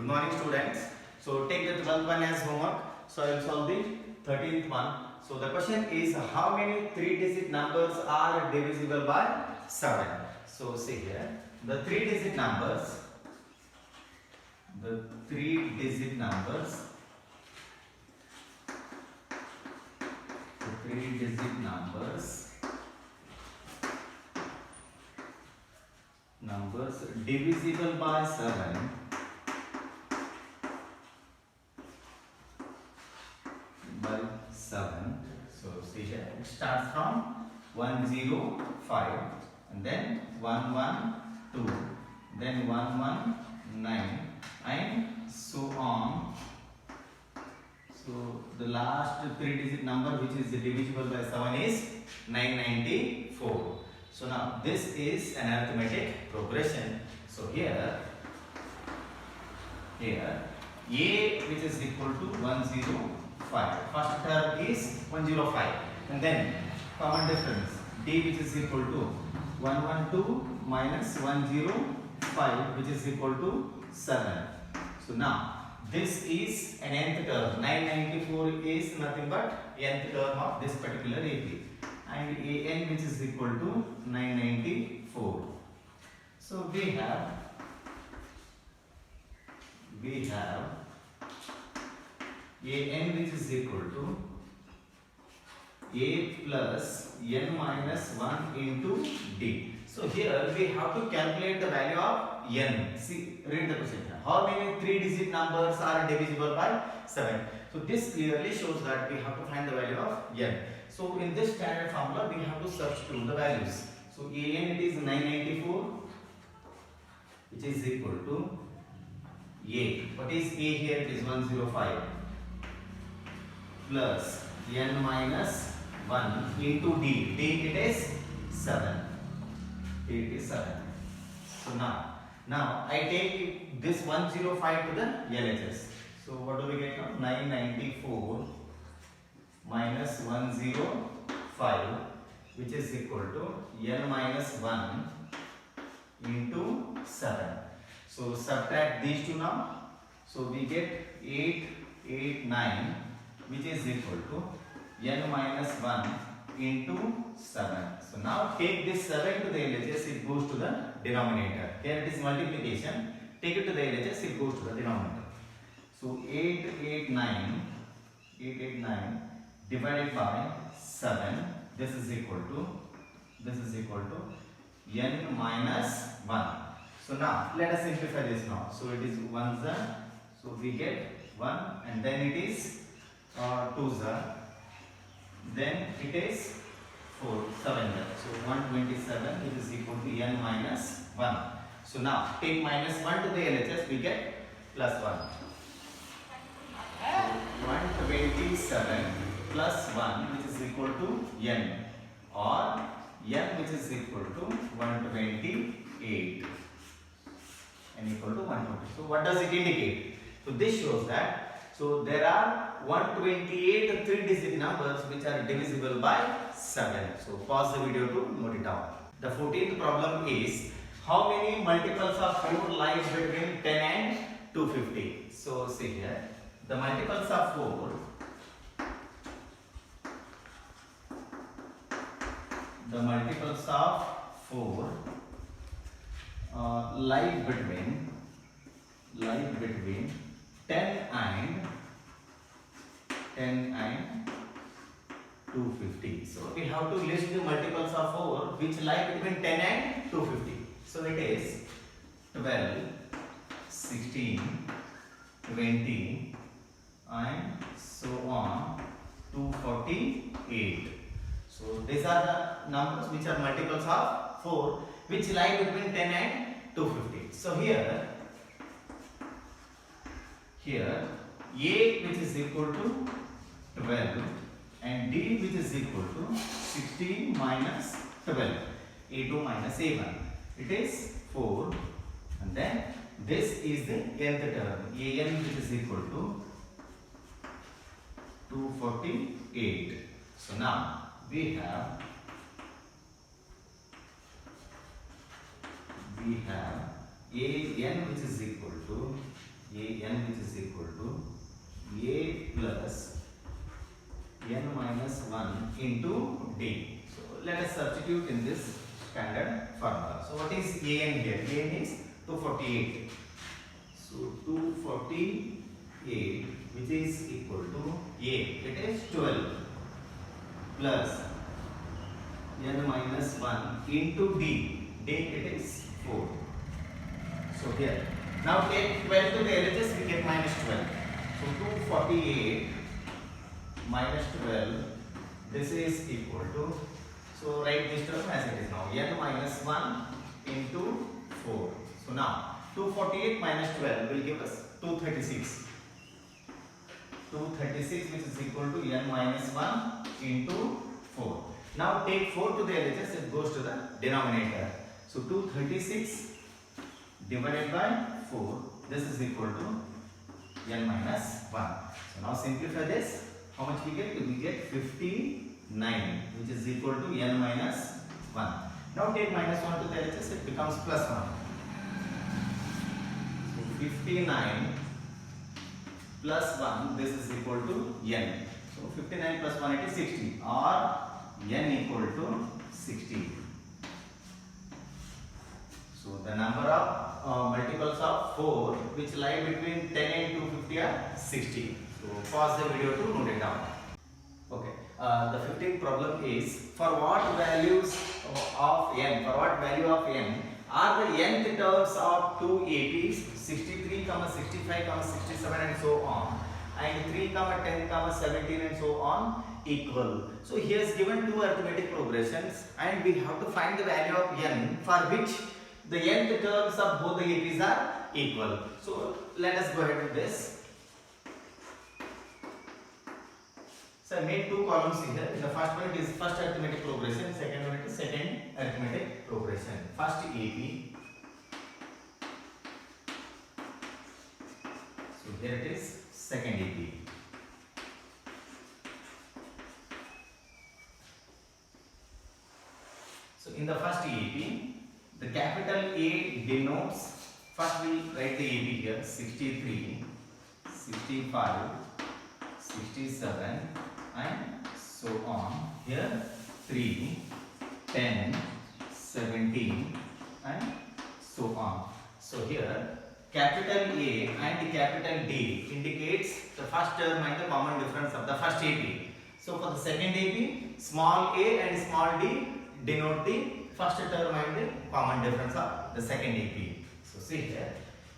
Good morning, students. So take the 12th one as homework. So I will solve the 13th one. So the question is, how many 3-digit numbers are divisible by 7? So see here, the 3-digit numbers, the 3-digit numbers, the 3-digit numbers divisible by 7 by 7. So see here, it starts from 105 and then 112, then 119 and so on. So the last 3-digit number which is divisible by 7 is 994. So now this is an arithmetic progression. So here A which is equal to 105. First term is 105 and then common difference D which is equal to 112 minus 105 which is equal to 7. So now this is an nth term. 994 is nothing but nth term of this particular AP. And an which is equal to 994. So we have an which is equal to a plus n minus 1 into d. So here we have to calculate the value of n. See, read the question. How many 3-digit numbers are divisible by 7? So this clearly shows that we have to find the value of n. So in this standard formula we have to substitute the values. So an it is 994 which is equal to a. What is a here? It is 105 plus n minus 1 into d. D it is 7. D it is 7. So now I take this 105 to the LHS. So what do we get now? 994 minus 105 which is equal to n minus 1 into 7. So subtract these two now. So we get 889 which is equal to n minus 1 into 7. So now take this 7 to the LHS, it goes to the denominator. Here it is multiplication. Take it to the LHS, it goes to the denominator. So 889 divided by 7. This is equal to n minus 1. So now let us simplify this now. So it is 1 za. So we get 1 and then it is 2 za. Then it is 4, 7 za. So 127 which is equal to n minus 1. So now take minus 1 to the LHS, we get plus 1. So 127 plus 1 which is equal to n, or n which is equal to 128 and equal to 120. So what does it indicate? So this shows that there are 128 3-digit numbers which are divisible by 7. So pause the video to note it down. The 14th problem is, how many multiples of 4 lies between 10 and 250? So see here, the multiples of 4 lie between 10 and 250. So we have to list the multiples of 4 which lie between 10 and 250. So it is 12, 16, 20 and so on 248. So these are the numbers which are multiples of 4 which lie between 10 and 250. So here A which is equal to 12 and D which is equal to 16 minus 12. A2 minus A1. It is 4 and then this is the nth term. An which is equal to 248. So now we have an which is equal to an is equal to a plus n minus 1 into d. So let us substitute in this standard formula. So what is an here? An is 248. So 248 which is equal to a, it is 12 plus n minus 1 into d. D it is 4. So here, now take 12 to the LHS, we get minus 12. So 248 minus 12, this is equal to, so write this term as it is now, n minus 1 into 4. So now 248 minus 12 will give us 236. 236 which is equal to n minus 1 into 4. Now take 4 to the LHS, it goes to the denominator. So 236 divided by 4, this is equal to n minus 1. So now simplify this. How much we get? We get 59 which is equal to n minus 1. Now take minus 1 to the LHS, it becomes plus 1. So 59 plus 1, this is equal to n. So 59 plus 1, it is 60, or n equal to 60. So the number of multiples of 4 which lie between 10 and 250 are 60. So pause the video to note it down. Okay. The 15th problem is, for what values of n, for what value of n are the nth terms of two APs 63, 65, 67 and so on, and 3, 10, 17 and so on equal. So he has given two arithmetic progressions and we have to find the value of n for which the nth terms of both the APs are equal. So let us go ahead with this. So I made two columns here. The first one is first arithmetic progression, second one is second arithmetic progression. First AP. So here it is second AP. So in the first AP, the capital A denotes, first we write the AP here, 63, 65, 67 and so on. Here 3, 10, 17 and so on. So here capital A and capital D indicates the first term and the common difference of the first AP. So for the second AP, small a and small d denote the first term and the common difference of the second AP. So see here,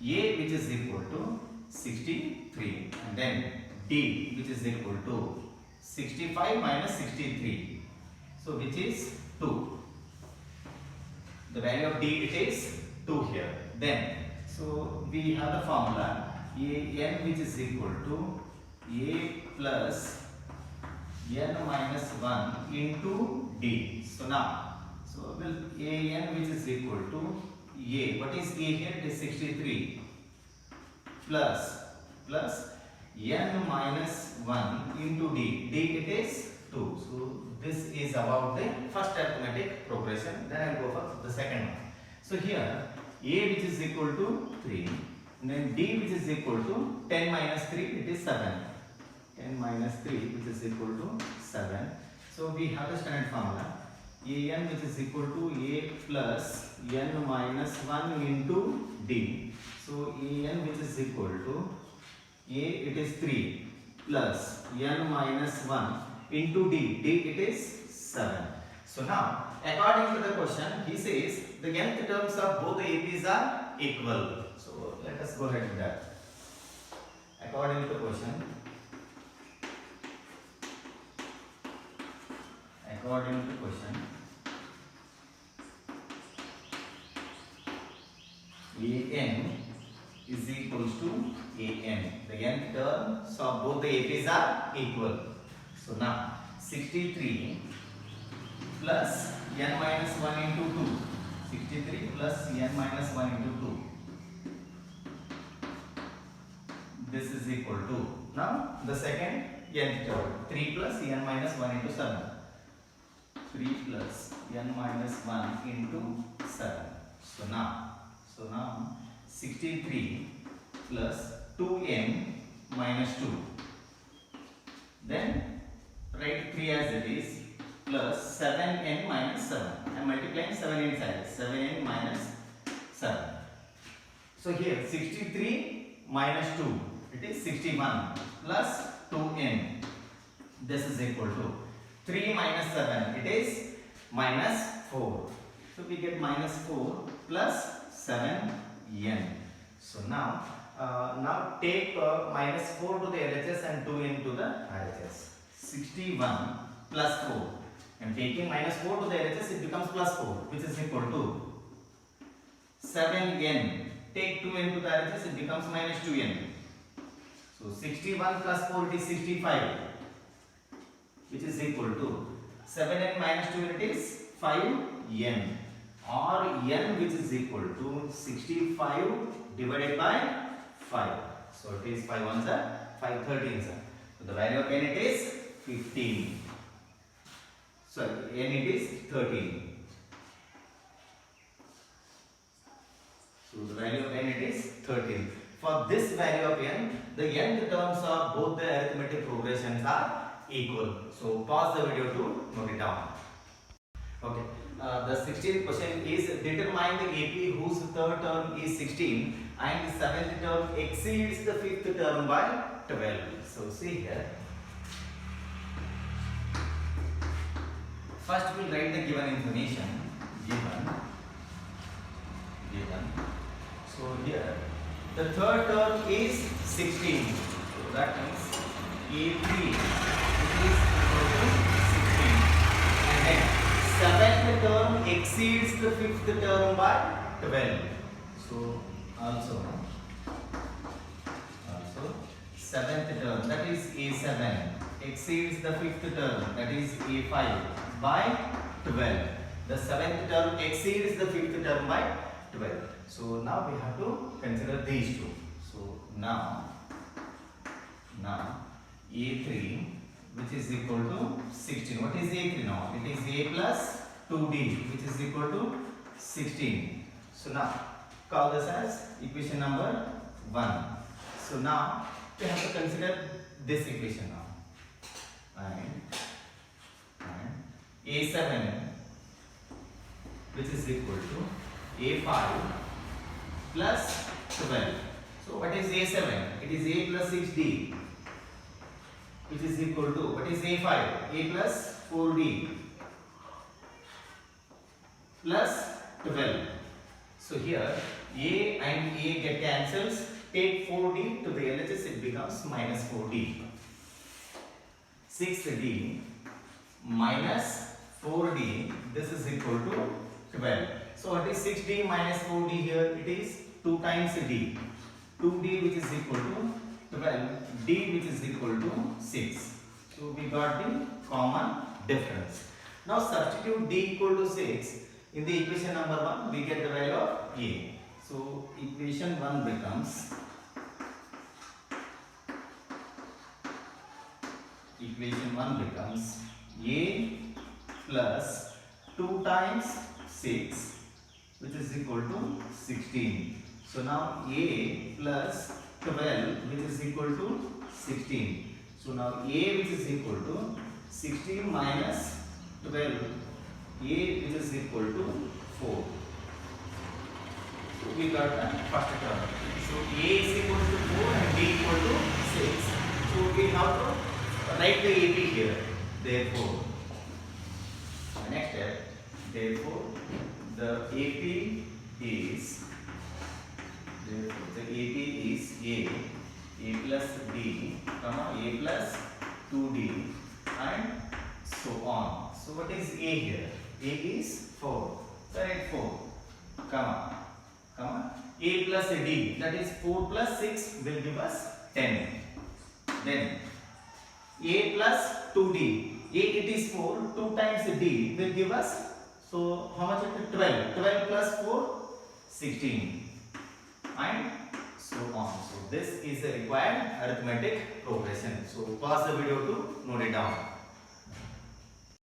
A which is equal to 63 and then D which is equal to 65 minus 63. So which is 2. The value of D it is 2 here. Then so we have the formula n which is equal to A plus n minus 1 into D. So now, so will an which is equal to A. What is A here? It is 63 plus n minus 1 into D. D it is 2. So this is about the first arithmetic progression. Then I will go for the second one. So here A which is equal to 3 and then D which is equal to 10 minus 3, it is 7. 10 minus 3 which is equal to 7. So we have the standard formula an which is equal to A plus n minus 1 into D. So an which is equal to A it is 3 plus n minus 1 into D. D it is 7. So now according to the question he says the nth terms of both the APs are equal. So let us go ahead with that. According to the question, an is equals to an. The nth terms of both the APs are equal. So now 63 plus n minus 1 into 2. 63 plus n minus 1 into 2. This is equal to, now the second nth term, 3 plus n minus 1 into 7. 3 plus n minus 1 into 7. So now 63 plus 2n minus 2. Then write 3 as it is plus 7n minus 7. I am multiplying 7 inside. 7n minus 7. So here 63 minus 2, it is 61 plus 2n. This is equal to 3 minus 7, it is minus 4. So we get minus 4 plus 7n. So now take minus 4 to the LHS and 2n to the RHS. 61 plus 4. And taking minus 4 to the LHS, it becomes plus 4, which is equal to 7n. Take 2n to the RHS, it becomes minus 2n. So 61 plus 4, it is 65, which is equal to 7n minus 2n, it is 5n. Or n, which is equal to 65 divided by 5. So it is 5 ones are 5 13s. So the value of n, it is 15. So n, it is 13. So the value of n, it is 13. For this value of n, the nth terms of both the arithmetic progressions are equal. So pause the video to note it down. Okay. The 16th question is determine the AP whose third term is 16 and the seventh term exceeds the fifth term by 12. So see here. First we'll write the given information. Given. So here the third term is 16. So that means AP is equal to 16. And then seventh term exceeds the fifth term by 12. So also seventh term, that is A7, exceeds the fifth term, that is A5 by 12. The seventh term exceeds the fifth term by 12. So now we have to consider these two. So now A3, which is equal to 16. What is A3 now? It is A plus 2D, which is equal to 16. So now call this as equation number 1. So now we have to consider this equation now. And A7, which is equal to A5 plus 12. So what is A7? It is A plus 6D, which is equal to, what is A5? A plus 4D plus 12. So here A and A get cancels. Take 4D to the LHS, it becomes minus 4D. 6D minus 4D, this is equal to 12. So what is 6D minus 4D here? It is 2 times D. 2D, which is equal to 12. D, which is equal to 6. So we got the common difference. Now substitute D equal to 6 in the equation number 1. We get the value of A. So equation 1 becomes A plus 2 times 6, which is equal to 16. So now A plus 12, which is equal to 16. So now A, which is equal to 16 minus 12, A, which is equal to 4. So we got the first term. So A is equal to 4 and B equal to 6. So we have to write the AP here. Therefore, the next step, therefore, the AP is A plus D, A plus 2D and so on. So what is A here? A is 4. So write 4, A plus D, that is 4 plus 6 will give us 10. Then A plus 2D, A it is 4, 2 times D will give us, so how much it is? 12. 12 plus 4, 16. And so on. So this is the required arithmetic progression. So pause the video to note it down.